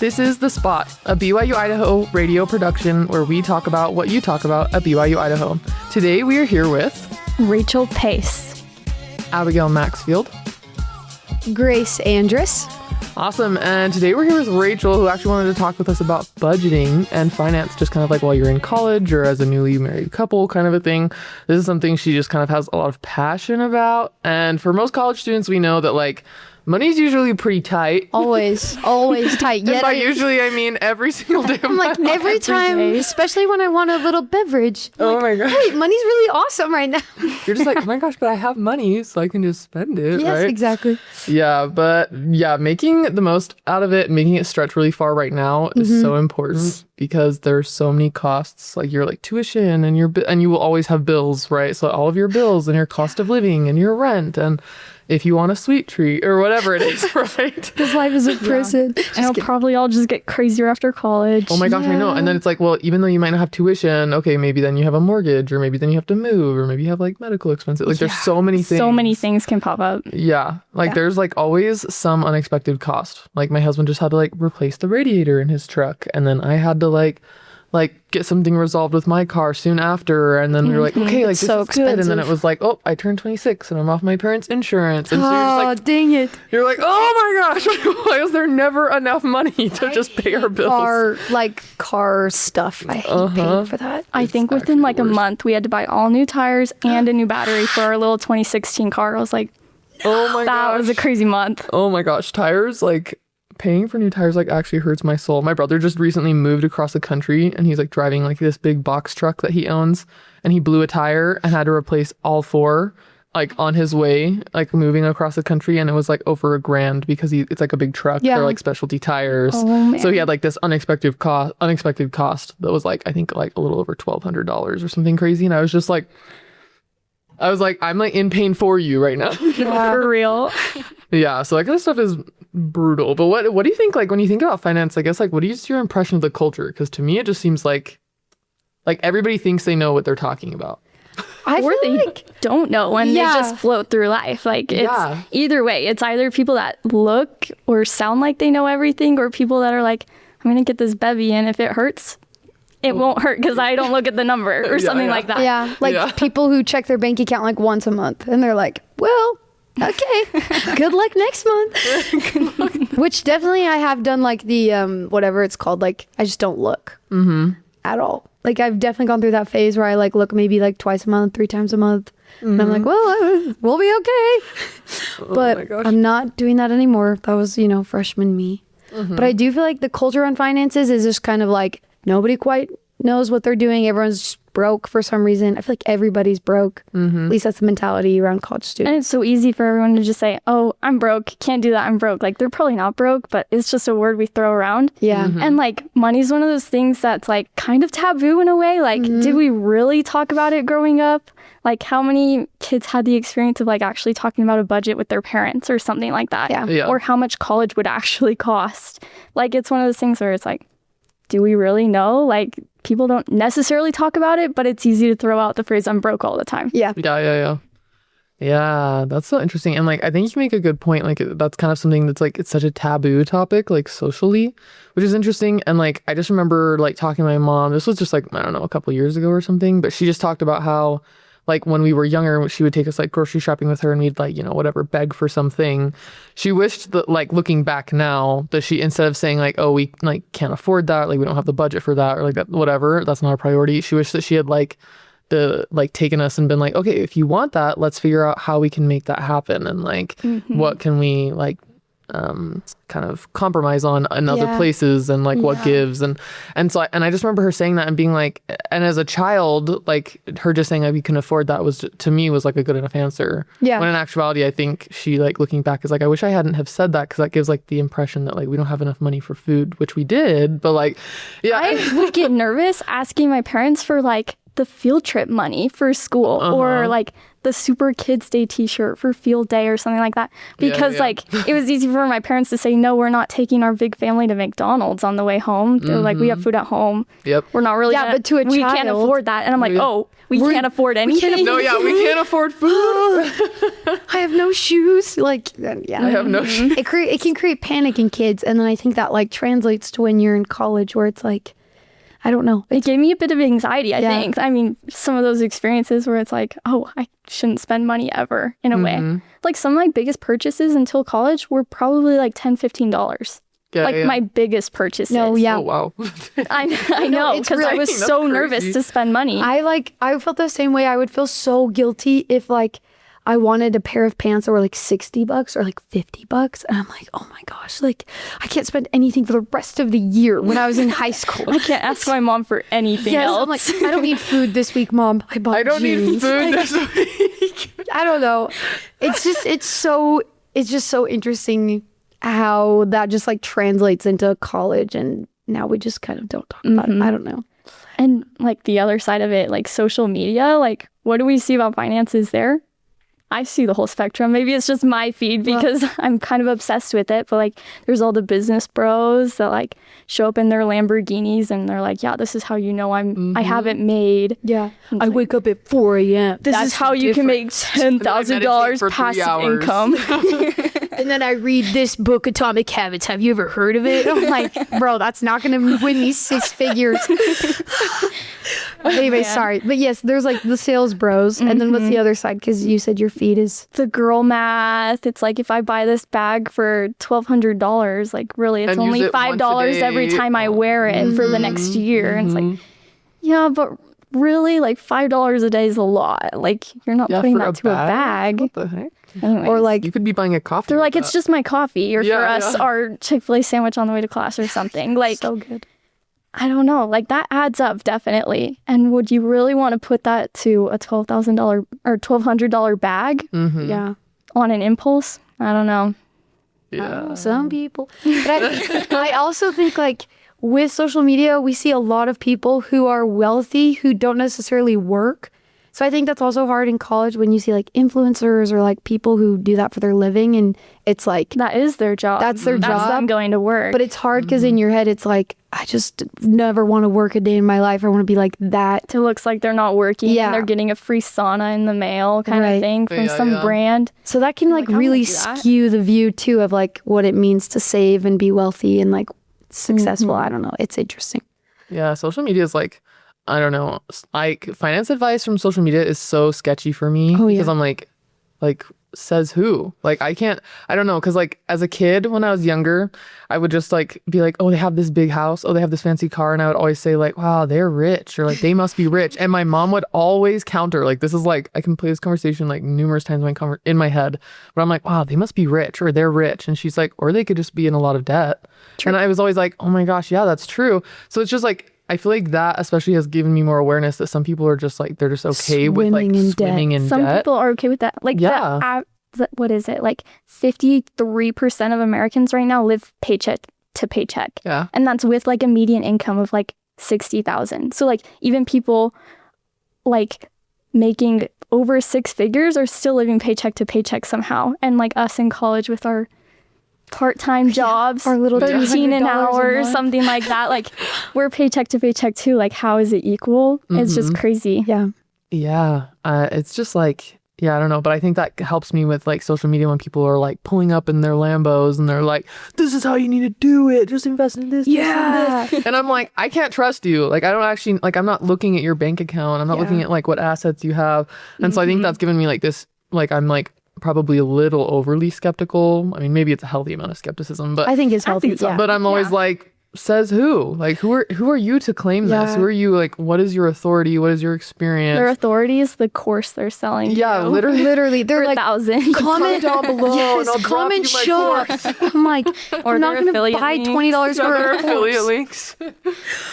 This is The Spot, a BYU-Idaho radio production where we talk about what you talk about at BYU-Idaho. Today we are here with Rachel Pace, Abigale Maxfield, Grace Andrus. Awesome. And today we're here with Rachel, who actually wanted to talk with us about budgeting and finance, just kind of like while you're in college or as a newly married couple kind of a thing. This is something she just kind of has a lot of passion about. And for most college students, we know that like money's usually pretty tight. Always tight. And by usually, I mean every single day of I'm like, my every life. time, especially when I want a little beverage. Oh my gosh. Wait, money's really awesome right now. You're just like, oh my gosh, but I have money, so I can just spend it, Yes, right? exactly. Yeah, but yeah, making the most out of it, making it stretch really far right now is so important because there's so many costs. Like your like tuition and and you will always have bills, right? So all of your bills and your cost of living and your rent and if you want a sweet treat or whatever it is, right? Because life is a prison. and it'll probably all just get crazier after college. Oh my gosh, I know. And then it's like, well, even though you might not have tuition, okay, maybe then you have a mortgage or maybe then you have to move or maybe you have like medical expenses. Like there's so many things. So many things can pop up. Yeah. Like there's like always some unexpected cost. Like my husband just had to like replace the radiator in his truck. And then I had to like get something resolved with my car soon after. And then we were like, okay, like this so is good. And then expensive. it was like, oh, I turned 26 and I'm off my parents' insurance. And so you're just like, dang it. you're like, oh my gosh, why is there never enough money to just pay our bills? Car stuff. I hate paying for that. I think within like a month, we had to buy all new tires and a new battery for our little 2016 car. I was like, Oh my that gosh. was a crazy month. Oh my gosh, tires, like paying for new tires like actually hurts my soul. My brother just recently moved across the country and he's like driving like this big box truck that he owns and he blew a tire and had to replace all four like on his way, like moving across the country, and it was like over $1,000 because it's like a big truck. Yeah. They're like specialty tires. Oh, man. So he had like this unexpected cost that was like I think like a little over $1,200 or something crazy. And I was like, I'm like in pain for you right now. For real. Yeah, so that kind of stuff is brutal. But what do you think, like, when you think about finance, I guess, like, what is your impression of the culture? Because to me, it just seems like everybody thinks they know what they're talking about. Or they don't know when they just float through life. Like it's either way. It's either people that look or sound like they know everything or people that are like, I'm going to get this bevy and if it hurts, it won't hurt because I don't look at the number or something like that. Yeah, like people who check their bank account like once a month and they're like, well, okay, good luck next month. Which definitely I have done like the whatever it's called, like I just don't look at all. Like I've definitely gone through that phase where I like look maybe like twice a month, 3 times a month. And I'm like, well, we'll be okay. But I'm not doing that anymore. That was, freshman me. But I do feel like the culture on finances is just kind of like nobody quite knows what they're doing. Everyone's just broke for some reason. I feel like everybody's broke. At least that's the mentality around college students. And it's so easy for everyone to just say, oh, I'm broke. Can't do that. I'm broke. Like they're probably not broke, but it's just a word we throw around. Yeah. And like money's one of those things that's like kind of taboo in a way. Like, did we really talk about it growing up? Like how many kids had the experience of like actually talking about a budget with their parents or something like that? Yeah. Or how much college would actually cost? Like it's one of those things where it's like, do we really know? Like people don't necessarily talk about it, but it's easy to throw out the phrase I'm broke all the time. Yeah. Yeah, that's so interesting. And like I think you make a good point. Like that's kind of something that's like it's such a taboo topic, like socially, which is interesting. And like I just remember like talking to my mom. This was just like, I don't know, a couple years ago or something, but she just talked about how like when we were younger, she would take us like grocery shopping with her and we'd like, whatever, beg for something. She wished that like looking back now that she, instead of saying like, oh, we like can't afford that, like we don't have the budget for that or like that, whatever, that's not a priority. She wished that she had like taken us and been like, okay, if you want that, let's figure out how we can make that happen. And like, what can we like, kind of compromise on in other places and like what gives and so I just remember her saying that and being like, and as a child, like her just saying like we can afford that was to me was like a good enough answer. Yeah. When in actuality, I think she like looking back is like, I wish I hadn't have said that because that gives like the impression that like we don't have enough money for food, which we did, but like, yeah. I would get nervous asking my parents for like the field trip money for school or like the Super Kids Day t-shirt for field day or something like that. Because like it was easy for my parents to say, no, we're not taking our big family to McDonald's on the way home. They're like, we have food at home. Yep. We're not really but to a we child, can't afford that. And I'm like, we can't afford anything. No, we can't afford food. I have no shoes. Like, I have no shoes. It can create panic in kids. And then I think that like translates to when you're in college where it's like, I don't know. It gave me a bit of anxiety, I think. I mean, some of those experiences where it's like, I shouldn't spend money ever in a way. Like some of my biggest purchases until college were probably like $10, $15. My biggest purchases. No, yeah. Oh, wow. I know, because I was so nervous to spend money. I felt the same way. I would feel so guilty if like I wanted a pair of pants that were like $60 or like $50. And I'm like, oh my gosh, like I can't spend anything for the rest of the year when I was in high school. I can't ask my mom for anything else. I'm like, I don't need food this week, Mom. I don't need food this week. I don't know. It's just so interesting how that just like translates into college, and now we just kind of don't talk about it. I don't know. And like the other side of it, like social media, like what do we see about finances there? I see the whole spectrum. Maybe it's just my feed because I'm kind of obsessed with it. But like, there's all the business bros that like show up in their Lamborghinis and they're like, yeah, this is how you know I haven't made. Yeah. I wake up at 4 a.m. This is how you can make $10,000 passive income. And then I read this book, Atomic Habits. Have you ever heard of it? I'm like, bro, that's not going to win me 6 figures. Anyway, sorry. But yes, there's like the sales bros. And then what's the other side? Because you said your feed is the girl math. It's like if I buy this bag for $1,200, like really it's only $5 every time I wear it for the next year. And it's like, yeah, but really like $5 a day is a lot. Like you're not putting that to a bag. What the heck? Anyways, or like you could be buying a coffee. They're like, it's just my coffee. Or for us, our Chick-fil-A sandwich on the way to class or something. Like so good. I don't know. Like that adds up definitely. And would you really want to put that to a $12,000 or $1,200 bag? Yeah. On an impulse? I don't know. Yeah. Some people. But I also think like with social media, we see a lot of people who are wealthy who don't necessarily work. So I think that's also hard in college when you see like influencers or like people who do that for their living, and it's like that is their job. That's their job. That's them going to work. But it's hard because in your head it's like, I just never want to work a day in my life. I want to be like that. It looks like they're not working. Yeah. And they're getting a free sauna in the mail kind of thing from some brand. So that can like really skew the view too of like what it means to save and be wealthy and like successful. I don't know. It's interesting. Yeah, social media is like, I don't know. Like finance advice from social media is so sketchy for me because I'm like says who? Like I don't know, because like as a kid when I was younger, I would just like be like, oh, they have this big house, oh, they have this fancy car, and I would always say like, wow, they're rich, or like they must be rich, and my mom would always counter, like this is like I can play this conversation like numerous times in my head, but I'm like, wow, they must be rich, or they're rich, and she's like, or they could just be in a lot of debt. True. And I was always like, oh my gosh, yeah, that's true. So it's just like I feel like that especially has given me more awareness that some people are just like, they're just okay with like swimming in debt. Some people are okay with that. Like what is it? Like 53% of Americans right now live paycheck to paycheck. Yeah. And that's with like a median income of like 60,000. So like even people like making over 6 figures are still living paycheck to paycheck somehow. And like us in college with our part-time jobs, our little 13 an hour or something like that, like we're paycheck to paycheck too. Like how is it equal? It's just crazy. Yeah. It's just like, yeah, I don't know, but I think that helps me with like social media when people are like pulling up in their Lambos and they're like, this is how you need to do it, just invest in this, this. And I'm like, I can't trust you. Like I don't actually, like I'm not looking at your bank account, I'm not looking at like what assets you have. And so I think that's given me like this, like I'm like probably a little overly skeptical. I mean, maybe it's a healthy amount of skepticism, but I think it's healthy. But I'm always like, says who? Like who are you to claim this? Who are you? Like what is your authority? What is your experience? Their authority is the course they're selling. Yeah, you. literally they're like $1,000. Comment down below and I'll comment, drop you show my up. I'm like, or I'm not gonna buy $20 for their a affiliate links.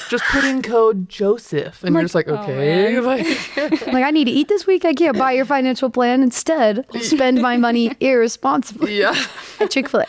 Just put in code Joseph and you're just like, okay. Like I need to eat this week. I can't buy your financial plan. Instead, I'll spend my money irresponsibly. Yeah. At Chick-fil-A.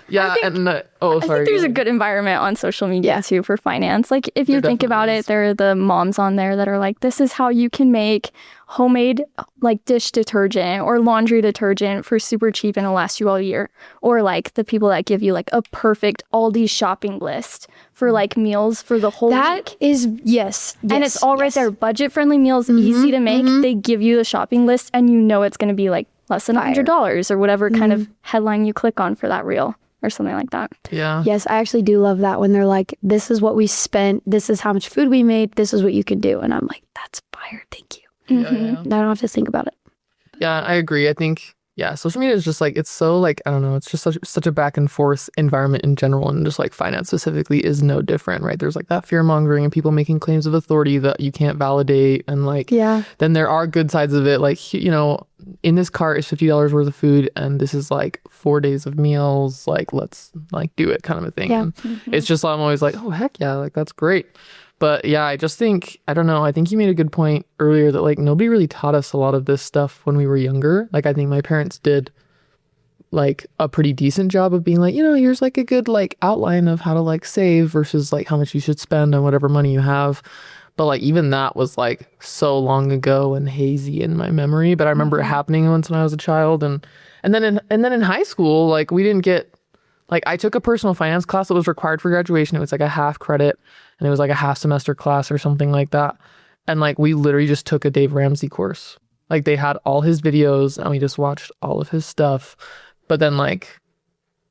Yeah, and I sorry. think there's a good environment on social media too for finance. Like if you think about it, there are the moms on there that are like, this is how you can make homemade like dish detergent or laundry detergent for super cheap and it'll last you all year. Or like the people that give you like a perfect Aldi shopping list for like meals for the whole week. That is, yes. And it's all right there. Budget friendly meals, easy to make. They give you the shopping list and you know it's going to be like less than $100 or whatever kind of headline you click on for that reel or something like that. Yeah. Yes, I actually do love that when they're like, this is what we spent, this is how much food we made, this is what you can do. And I'm like, that's fire, thank you. Yeah. I don't have to think about it. Yeah, I agree. I think, social media is just like, it's so like, I don't know, it's just such a back and forth environment in general. And just like finance specifically is no different, right? There's like that fear mongering and people making claims of authority that you can't validate. And like, then there are good sides of it. Like, in this cart is $50 worth of food and this is like 4 days of meals. Like, let's like do it kind of a thing. Yeah. And it's just, I'm always like, oh, heck yeah, like that's great. But yeah, I just think, I don't know, I think you made a good point earlier that like nobody really taught us a lot of this stuff when we were younger. Like I think my parents did like a pretty decent job of being like, here's like a good like outline of how to like save versus like how much you should spend on whatever money you have. But like even that was like so long ago and hazy in my memory. But I remember it happening once when I was a child. And then in high school, like we didn't get, like I took a personal finance class that was required for graduation. It was like a half credit and it was like a half semester class or something like that. And like we literally just took a Dave Ramsey course. Like they had all his videos and we just watched all of his stuff. But then like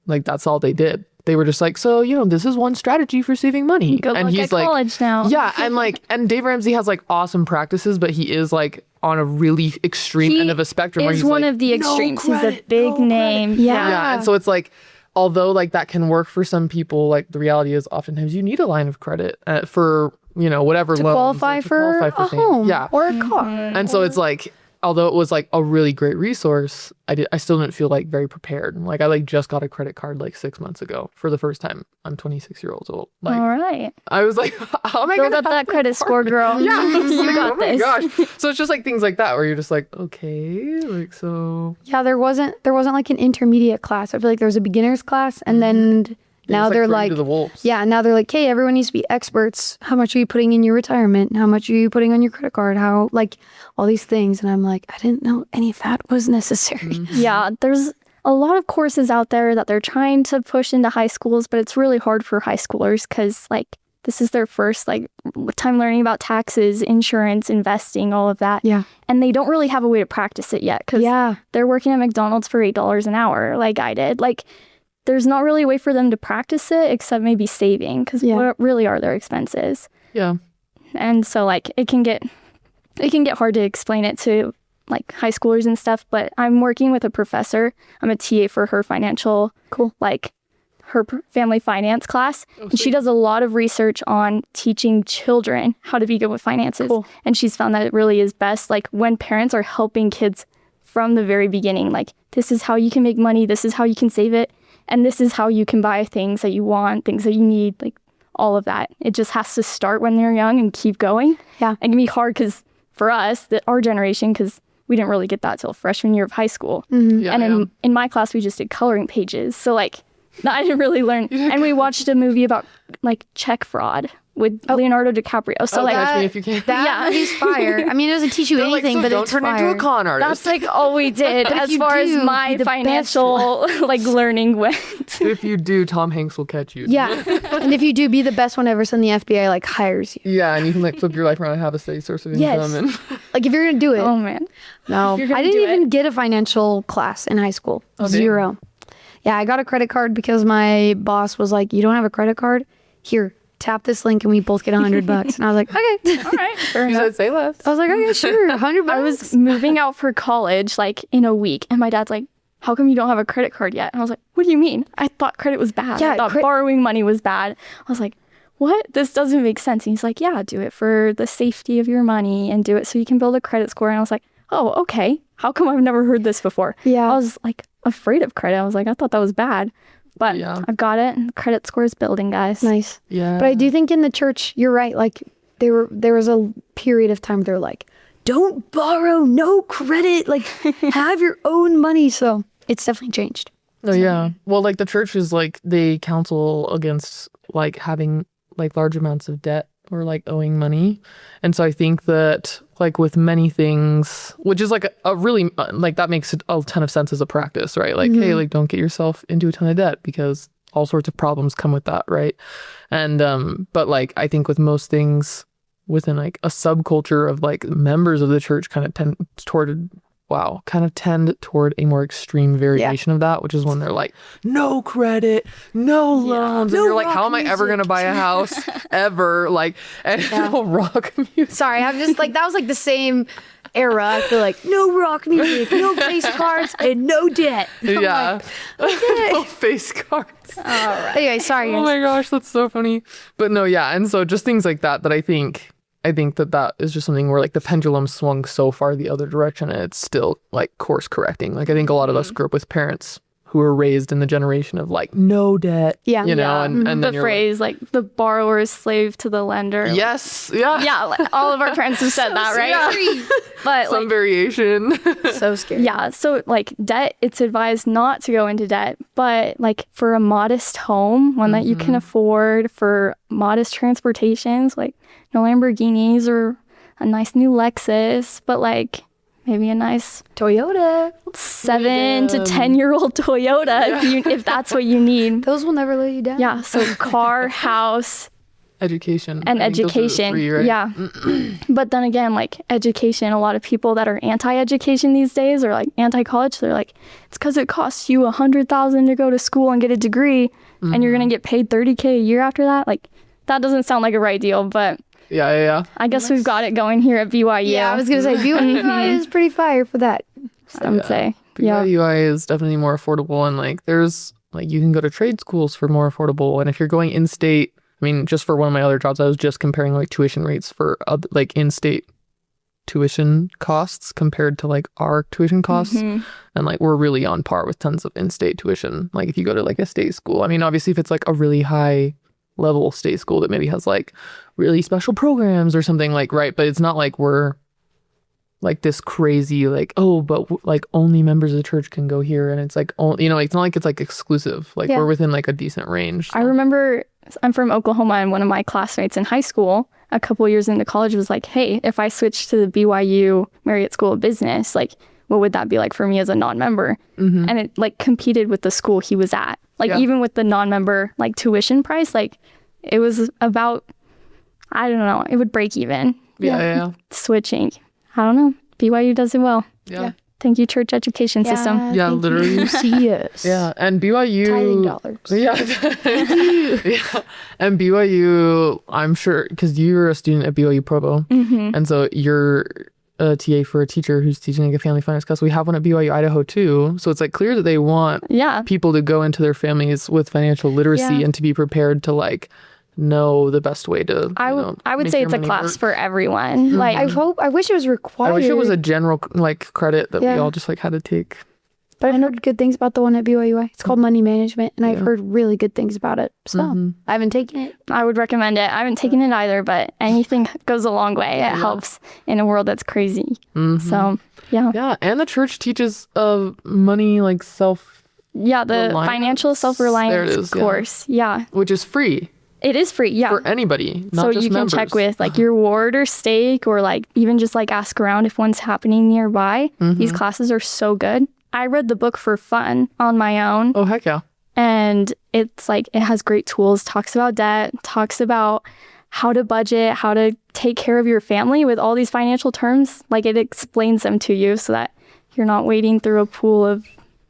that's all they did. They were just like, so, this is one strategy for saving money. Go and look he's at like, college now. Yeah. And Dave Ramsey has like awesome practices, but he is like on a really extreme end of a spectrum. He's one of the extremes. He's a big name. Yeah. And so it's like, although like that can work for some people, like the reality is oftentimes you need a line of credit for, whatever To loans, qualify for a things. home Yeah. or a car. And so it's like, although it was like a really great resource, I still didn't feel like very prepared. Like I like just got a credit card like 6 months ago for the first time. I'm 26 years old. Like all right. I was like, how am I Build gonna up have that credit score, girl. Yeah. You got Oh my this. gosh. So it's just like things like that where you're just like, okay, like so. Yeah, there wasn't like an intermediate class. I feel like there was a beginner's class and then now they're like, to the wolves. yeah, now they're like, hey, everyone needs to be experts. How much are you putting in your retirement? How much are you putting on your credit card? How, like, all these things. And I'm like, I didn't know any of that was necessary. Yeah, there's a lot of courses out there that they're trying to push into high schools, but it's really hard for high schoolers because, like, this is their first, like, time learning about taxes, insurance, investing, all of that. Yeah. And they don't really have a way to practice it yet because they're working at McDonald's for $8 an hour, like I did. Like, there's not really a way for them to practice it except maybe saving because what really are their expenses? Yeah. And so like it can get hard to explain it to like high schoolers and stuff, but I'm working with a professor. I'm a TA for her financial, like her family finance class. And she does a lot of research on teaching children how to be good with finances. And she's found that it really is best like when parents are helping kids from the very beginning, like this is how you can make money, this is how you can save it. And this is how you can buy things that you want, things that you need, like all of that. It just has to start when they're young and keep going. Yeah. It can be hard because for us, our generation, because we didn't really get that till freshman year of high school. Yeah, and in my class, we just did coloring pages. So like, I didn't really learn. And we watched a movie about like check fraud with Leonardo DiCaprio. So like, Catch Me If You Can. That movie's fire. I mean, it doesn't teach you anything, but don't it's turn fire. into a con artist. that's like all we did as you far as do, my be the financial like learning went. If you do, Tom Hanks will catch you. Yeah. And if you do, be the best one ever, so then the FBI like hires you. Yeah, and you can like flip your life around and have a steady source of income. And Like if you're going to do it. Oh man. No. You're gonna I didn't do even get a financial class in high school. dang. 0. Yeah, I got a credit card because my boss was like, you don't have a credit card? Here, tap this link and we both get $100. And I was like, okay. All right. Fair you enough. said say less. I was like, okay, sure, $100. I was moving out for college like in a week, and my dad's like, how come you don't have a credit card yet? And I was like, what do you mean? I thought credit was bad. Yeah, I thought borrowing money was bad. I was like, what? This doesn't make sense. And he's like, yeah, do it for the safety of your money and do it so you can build a credit score. And I was like, oh, okay. How come I've never heard this before? Yeah. I was like afraid of credit. I was like, I thought that was bad. But I've got it, and credit score is building, guys. Nice. Yeah. But I do think in the church, you're right. Like there was a period of time they're like, don't borrow, no credit, like have your own money. So it's definitely changed. Oh, yeah. Well, like the church is like, they counsel against like having like large amounts of debt or like owing money. And so I think that like with many things, which is like a really, like that makes a ton of sense as a practice, right? Like, hey, like don't get yourself into a ton of debt because all sorts of problems come with that, right? And, but like, I think with most things within like a subculture of like members of the church kind of tend toward a more extreme variation of that, which is when they're like, no credit, no loans. And you're like, how am I ever going to buy a house ever? Like, and no rock music. Sorry, I'm just like, that was like the same era. I feel like, no rock music, no face cards, and no debt. Yeah. Like, okay. No face cards. All right. Anyway, sorry, guys. Oh my gosh, that's so funny. But no, yeah. And so just things like that I think that is just something where like the pendulum swung so far the other direction and it's still like course correcting. Like I think a lot of us grew up with parents who were raised in the generation of like no debt, you know, and then the phrase like the borrower is slave to the lender. Yes. Yeah. Yeah. Like, all of our parents have said that, right? Yeah. But some variation. So scary. Yeah. So like debt, it's advised not to go into debt, but like for a modest home, one that you can afford, for modest transportations, like no Lamborghinis or a nice new Lexus, but like maybe a nice Toyota. 7 to 10-year-old Toyota if that's what you need. Those will never let you down. Yeah. So car, house, education. and education. Three, right? Yeah. But then again, like education, a lot of people that are anti-education these days or like anti-college, they're like, it's because it costs you $100,000 to go to school and get a degree and you're going to get paid $30K a year after that. Like that doesn't sound like a right deal, but yeah. I guess we've got it going here at BYU. Yeah, I was going to say, BYU is pretty fire for that. I would say. Yeah. BYU is definitely more affordable. And like, there's like, you can go to trade schools for more affordable. And if you're going in-state, I mean, just for one of my other jobs, I was just comparing like tuition rates for like in-state tuition costs compared to like our tuition costs. And like, we're really on par with tons of in-state tuition. Like if you go to like a state school, I mean, obviously if it's like a really high level state school that maybe has like really special programs or something, like, right, but it's not like we're like this crazy like, oh, but like only members of the church can go here and it's like, you know, it's not like it's like exclusive, like we're within like a decent range. So. I remember I'm from Oklahoma and one of my classmates in high school a couple years into college was like, hey, if I switched to the BYU Marriott School of Business, like what would that be like for me as a non-member? And it like competed with the school he was at. Like even with the non-member like tuition price, like it was about, I don't know, it would break even. Yeah. Switching. I don't know. BYU does it well. Yeah. Thank you, church education system. Yeah, literally. Yes. Yeah, and BYU. Tithing dollars. Yeah. Yeah. And BYU, I'm sure, because you're a student at BYU Provo, and so you're a TA for a teacher who's teaching like a family finance class. We have one at BYU-Idaho too. So it's like clear that they want people to go into their families with financial literacy and to be prepared to like know the best way to I would say it's a class for everyone. Like I wish it was required. I wish it was a general like credit that we all just like had to take. But I heard good things about the one at BYU. It's called money management, and I've heard really good things about it. So I haven't taken it. I would recommend it. I haven't taken it either, but anything goes a long way. It helps in a world that's crazy. So Yeah, and the church teaches money like the financial self-reliance course. Yeah. Which is free. It is free, yeah. For anybody, not so just you can members. check with like your ward or stake or like even just like ask around if one's happening nearby. These classes are so good. I read the book for fun on my own. Oh, heck yeah. And it's like, it has great tools, talks about debt, talks about how to budget, how to take care of your family with all these financial terms. Like it explains them to you so that you're not wading through a pool of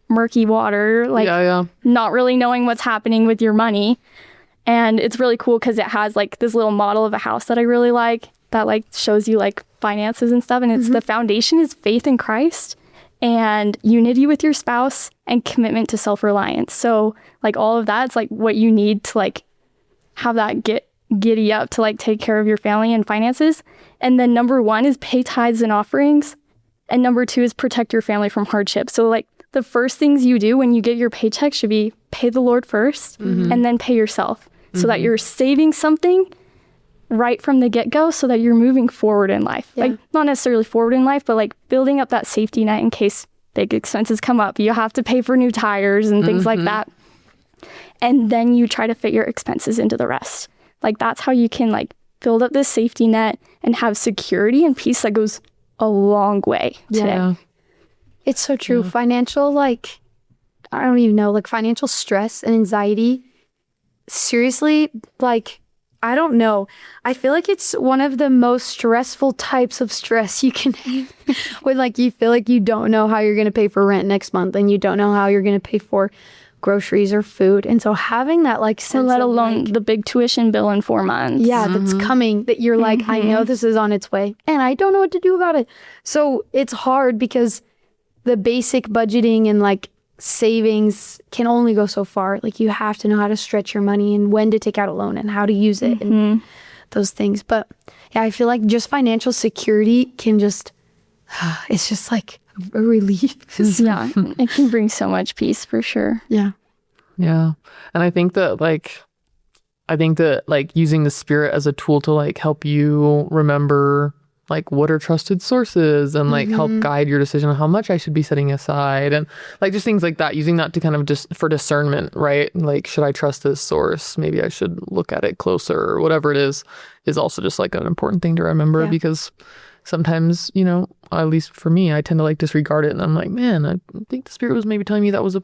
murky water, like not really knowing what's happening with your money. And it's really cool because it has like this little model of a house that I really like that like shows you like finances and stuff. And it's the foundation is faith in Christ and unity with your spouse and commitment to self-reliance. So like all of that's like what you need to like have that giddy up to like take care of your family and finances. And then number 1 is pay tithes and offerings. And number 2 is protect your family from hardship. So like the first things you do when you get your paycheck should be pay the Lord first and then pay yourself so that you're saving something right from the get-go so that you're moving forward in life. Like not necessarily forward in life, but like building up that safety net in case big expenses come up. You have to pay for new tires and things like that. And then you try to fit your expenses into the rest. Like, that's how you can like build up this safety net and have security and peace that goes a long way today. Yeah. It's so true. Financial, like, I don't even know, like financial stress and anxiety. Seriously, like, I don't know. I feel like it's one of the most stressful types of stress you can have when like you feel like you don't know how you're going to pay for rent next month and you don't know how you're going to pay for groceries or food. And so having that like sense let of, alone like, the big tuition bill in 4 months. yeah, that's coming, that you're like, I know this is on its way and I don't know what to do about it. So it's hard because the basic budgeting and like savings can only go so far. Like, you have to know how to stretch your money and when to take out a loan and how to use it and those things. But yeah, I feel like just financial security can just, it's just like a relief. Yeah, it can bring so much peace for sure. Yeah. Yeah. And I think that like using the spirit as a tool to like help you remember like what are trusted sources and like help guide your decision on how much I should be setting aside and like just things like that, using that to kind of just for discernment, right? Like, should I trust this source? Maybe I should look at it closer or whatever it is also just like an important thing to remember because sometimes, you know, at least for me, I tend to like disregard it and I'm like, man, I think the spirit was maybe telling me that was a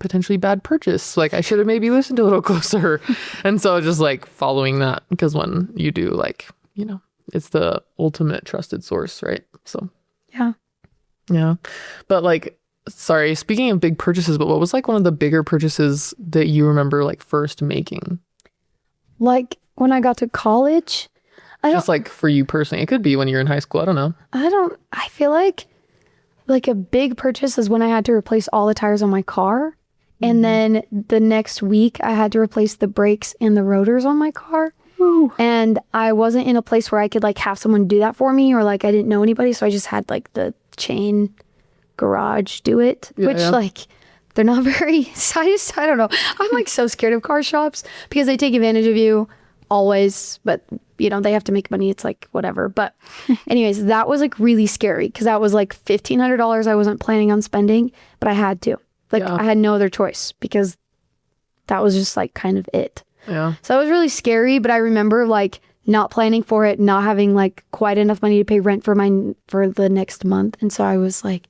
potentially bad purchase. Like, I should have maybe listened a little closer. And so just like following that, because when you do, like, you know, it's the ultimate trusted source, right? So yeah. But like, sorry, speaking of big purchases, but what was like one of the bigger purchases that you remember like first making? Like when I got to college, Just like for you personally, it could be when you're in high school. I don't know. I feel like a big purchase is when I had to replace all the tires on my car. And then the next week I had to replace the brakes and the rotors on my car. Ooh. And I wasn't in a place where I could like have someone do that for me, or like I didn't know anybody. So I just had like the chain garage do it, like they're not very, I don't know. I'm like so scared of car shops because they take advantage of you always, but you know, they have to make money. It's like whatever. But anyways, that was like really scary because that was like $1,500 I wasn't planning on spending, but I had to. Like I had no other choice because that was just like kind of it. Yeah. So that was really scary, but I remember like not planning for it, not having like quite enough money to pay rent for the next month. And so I was like,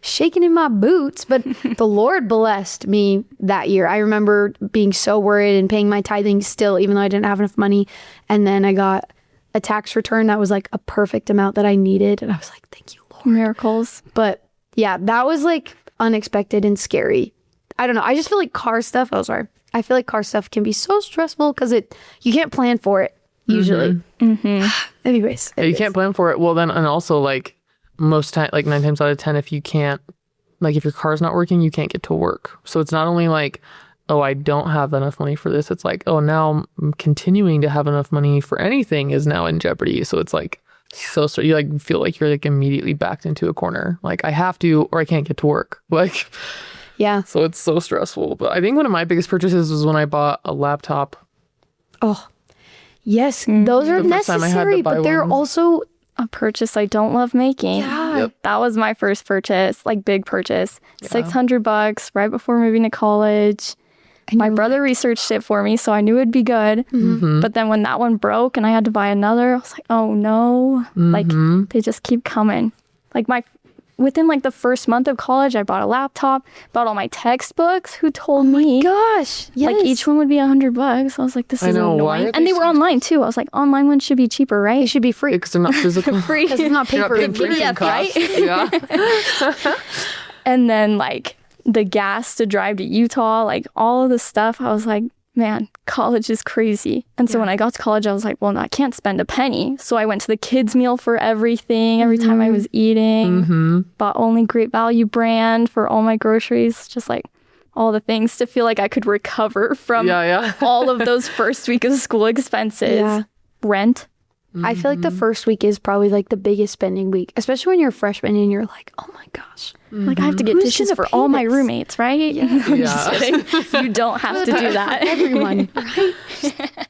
shaking in my boots. But the Lord blessed me that year. I remember being so worried and paying my tithing still, even though I didn't have enough money. And then I got a tax return that was like a perfect amount that I needed. And I was like, thank you, Lord. Miracles. But yeah, that was like unexpected and scary. I don't know. I just feel like car stuff. I feel like car stuff can be so stressful because you can't plan for it usually. Anyways. Yeah, you can't plan for it. Well, then, and also like most time, like 9 times out of 10, if you can't, like if your car's not working, you can't get to work. So it's not only like, oh, I don't have enough money for this. It's like, oh, now I'm continuing to have enough money for anything is now in jeopardy. So it's like, so you like feel like you're like immediately backed into a corner. Like I have to, or I can't get to work. Like, yeah. So it's so stressful. But I think one of my biggest purchases was when I bought a laptop. Oh, yes. Those are necessary, but they're also a purchase I don't love making. Yeah. Yep. That was my first purchase, like big purchase. $600 right before moving to college. My brother researched it for me, so I knew it'd be good. But then when that one broke and I had to buy another, I was like, oh no. Like they just keep coming. Like within like the first month of college, I bought a laptop, bought all my textbooks. Who told me? Gosh. Yes. Like each one would be $100. I was like, this is annoying. And they were online too. I was like, online ones should be cheaper, right? They should be free. Because they're not physical. Free. Because it's not paper. You're not paying PDF, right? Yeah. And then like the gas to drive to Utah, like all of the stuff, I was like, man, college is crazy. And so when I got to college, I was like, well, I can't spend a penny. So I went to the kids' meal for everything, every time I was eating. Bought only Great Value brand for all my groceries, just like all the things to feel like I could recover from all of those first week of school expenses. Yeah. Rent. I feel like the first week is probably like the biggest spending week, especially when you're a freshman and you're like, oh my gosh. Like I have to get Who's dishes gonna for pay all my this? roommates, right? I'm just Yeah. kidding. You don't have to do that. Everyone, right?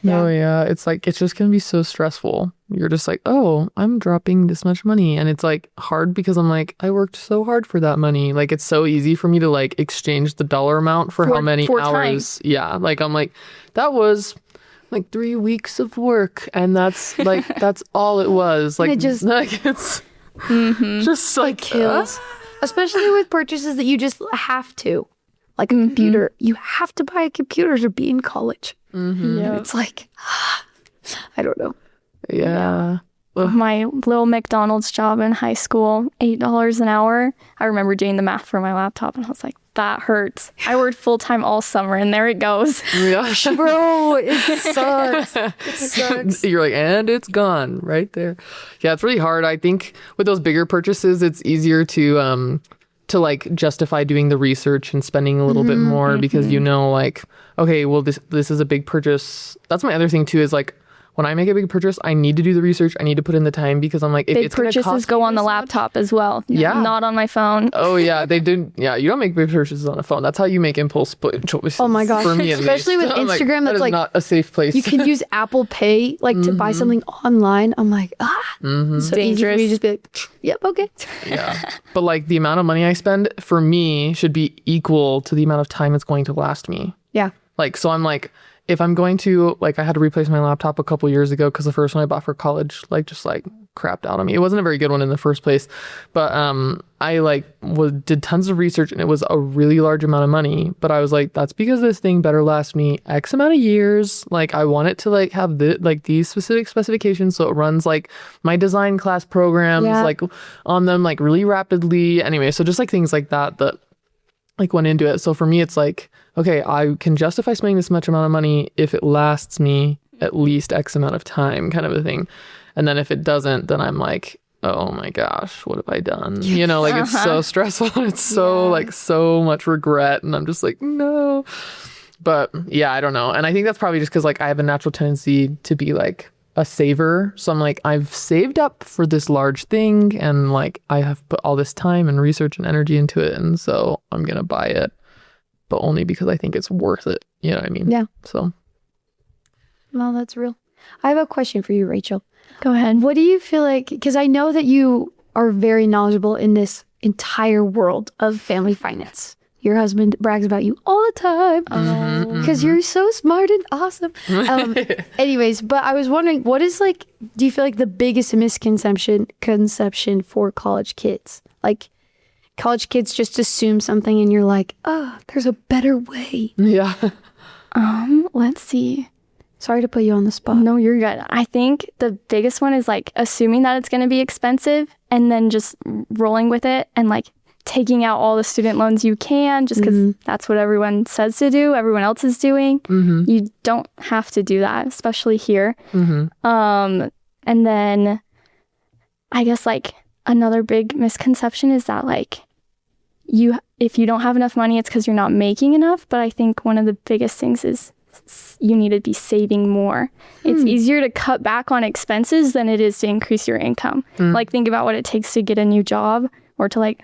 Yeah. Oh yeah, it's like it's just gonna be so stressful. You're just like, oh, I'm dropping this much money, and it's like hard because I'm like, I worked so hard for that money. Like it's so easy for me to like exchange the dollar amount for how many for hours. Yeah, like I'm like, that was like 3 weeks of work, and that's like that's all it was. Like it just like it's just like kills, especially with purchases that you just have to, like a computer. You have to buy a computer to be in college. Yeah. It's like, I don't know. Yeah. My little McDonald's job in high school, $8 an hour. I remember doing the math for my laptop and I was like, that hurts. I worked full time all summer and there it goes. Yeah. Bro, it sucks. It sucks. You're like, and it's gone right there. Yeah, it's really hard. I think with those bigger purchases, it's easier to like justify doing the research and spending a little bit more because you know, like, okay, well, this is a big purchase. That's my other thing too, is like, when I make a big purchase, I need to do the research. I need to put in the time because I'm like, if big it's going to cost purchases go on the laptop as well. Yeah. Not on my phone. Oh yeah, they do. Yeah, you don't make big purchases on a phone. That's how you make impulse choices. Oh my gosh. For me, at Especially least. with I'm Instagram, that that's is like not a safe place. you can use Apple Pay like to buy something online. I'm like, so easy for me to just be like, yep, okay. Yeah, but like the amount of money I spend for me should be equal to the amount of time it's going to last me. Yeah. Like, so I'm like, if I'm going to, like, I had to replace my laptop a couple years ago because the first one I bought for college, like, just like crapped out on me. It wasn't a very good one in the first place, but I like did tons of research and it was a really large amount of money. But I was like, that's because this thing better last me X amount of years. Like, I want it to like have these specific specifications, so it runs like my design class programs like on them like really rapidly. Anyway, so just like things like that like went into it. So for me, it's like, okay, I can justify spending this much amount of money if it lasts me at least X amount of time, kind of a thing. And then if it doesn't, then I'm like, oh my gosh, what have I done? You know, like it's so stressful. It's so like so much regret. And I'm just like, no. But yeah, I don't know. And I think that's probably just because like I have a natural tendency to be like a saver. So I'm like, I've saved up for this large thing and like I have put all this time and research and energy into it. And so I'm going to buy it, but only because I think it's worth it. You know what I mean? Yeah. So. No, that's real. I have a question for you, Rachel. Go ahead. What do you feel like, because I know that you are very knowledgeable in this entire world of family finance. Your husband brags about you all the time because you're so smart and awesome. Anyways, but I was wondering, what is like, do you feel like the biggest misconception for college kids? Like college kids just assume something and you're like, oh, there's a better way. Yeah. Let's see. Sorry to put you on the spot. No, you're good. I think the biggest one is like assuming that it's going to be expensive and then just rolling with it and like taking out all the student loans you can just because that's what everyone says to do, everyone else is doing. You don't have to do that, especially here. And then I guess like another big misconception is that like if you don't have enough money, it's because you're not making enough. But I think one of the biggest things is you need to be saving more. It's easier to cut back on expenses than it is to increase your income. Like think about what it takes to get a new job or to like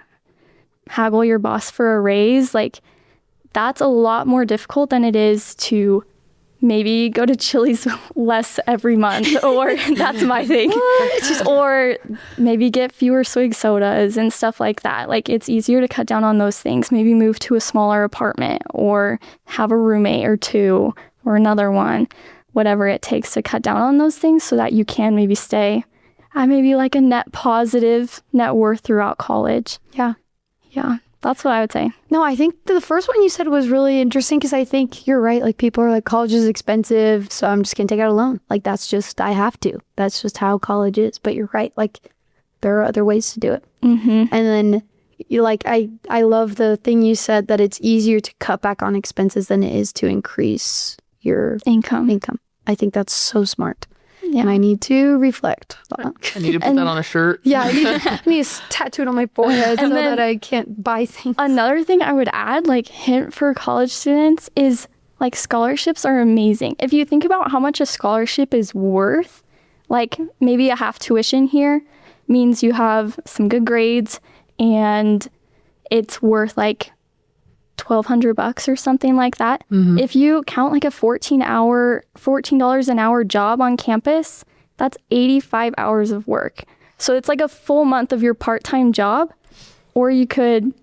haggle your boss for a raise. Like that's a lot more difficult than it is to maybe go to Chili's less every month, or that's my thing. Or maybe get fewer swig sodas and stuff like that. Like it's easier to cut down on those things. Maybe move to a smaller apartment or have a roommate or two or another one, whatever it takes to cut down on those things so that you can maybe stay at maybe like a net positive net worth throughout college. Yeah, that's what I would say. No, I think the first one you said was really interesting because I think you're right. Like people are like, college is expensive, so I'm just going to take out a loan. Like that's just, I have to. That's just how college is. But you're right. Like there are other ways to do it. And then you like, I love the thing you said that it's easier to cut back on expenses than it is to increase your income. I think that's so smart. Yeah. And I need to reflect on that. I need to put that on a shirt. Yeah, I need to tattoo it on my forehead so that I can't buy things. Another thing I would add, like hint for college students, is like scholarships are amazing. If you think about how much a scholarship is worth, like maybe a half tuition here means you have some good grades and it's worth like $1,200 or something like that. Mm-hmm. If you count like a $14 an hour job on campus, that's 85 hours of work. So it's like a full month of your part-time job, or you could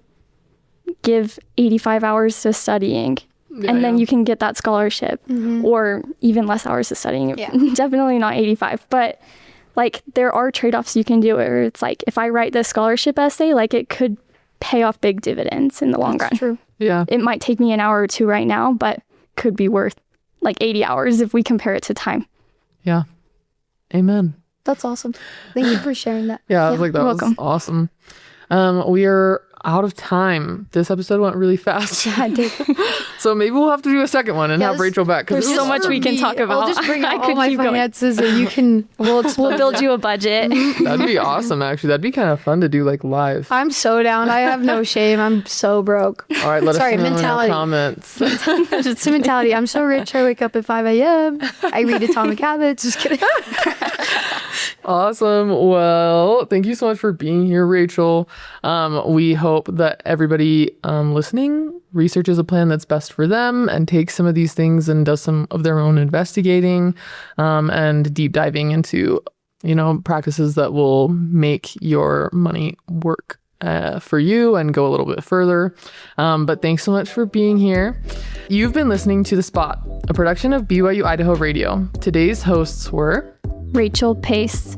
give 85 hours to studying, and then you can get that scholarship, or even less hours to studying. Definitely not 85, but like there are trade-offs you can do where it's like, if I write this scholarship essay, like it could pay off big dividends in the long run. True. Yeah. It might take me an hour or two right now, but could be worth like 80 hours if we compare it to time. Yeah. Amen. That's awesome. Thank you for sharing that. Yeah, I was like, that was welcome. awesome. We are out of time. This episode went really fast. Yeah, I did. So maybe we'll have to do a second one and have Rachel back. There's so much we can talk about. I'll just bring I out could all my keep going. finances and you can, we'll build you a budget. That'd be awesome, actually. That'd be kind of fun to do like live. I'm so down. I have no shame. I'm so broke. All right, let Sorry, us know mentality. in the comments. It's a mentality. I'm so rich. I wake up at 5 a.m. I read Atomic Habits. Just kidding. Awesome. Well, thank you so much for being here, Rachel. We hope that everybody listening researches a plan that's best for them and takes some of these things and does some of their own investigating and deep diving into, practices that will make your money work for you and go a little bit further. But thanks so much for being here. You've been listening to The Spot, a production of BYU-Idaho Radio. Today's hosts were Rachel Pace,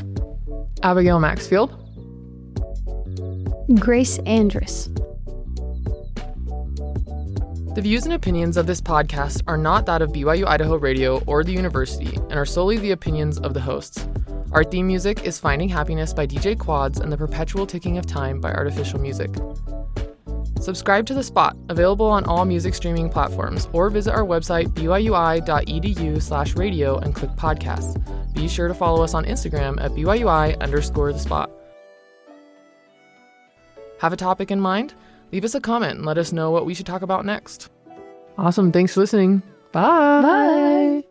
Abigale Maxfield, Grace Andrus. The views and opinions of this podcast are not that of BYU-Idaho Radio or the university and are solely the opinions of the hosts. Our theme music is Finding Happiness by DJ Quads and The Perpetual Ticking of Time by Artificial Music. Subscribe to The Spot, available on all music streaming platforms, or visit our website byui.edu/radio and click podcasts. Be sure to follow us on Instagram at BYUI_The Spot. Have a topic in mind? Leave us a comment and let us know what we should talk about next. Awesome. Thanks for listening. Bye. Bye.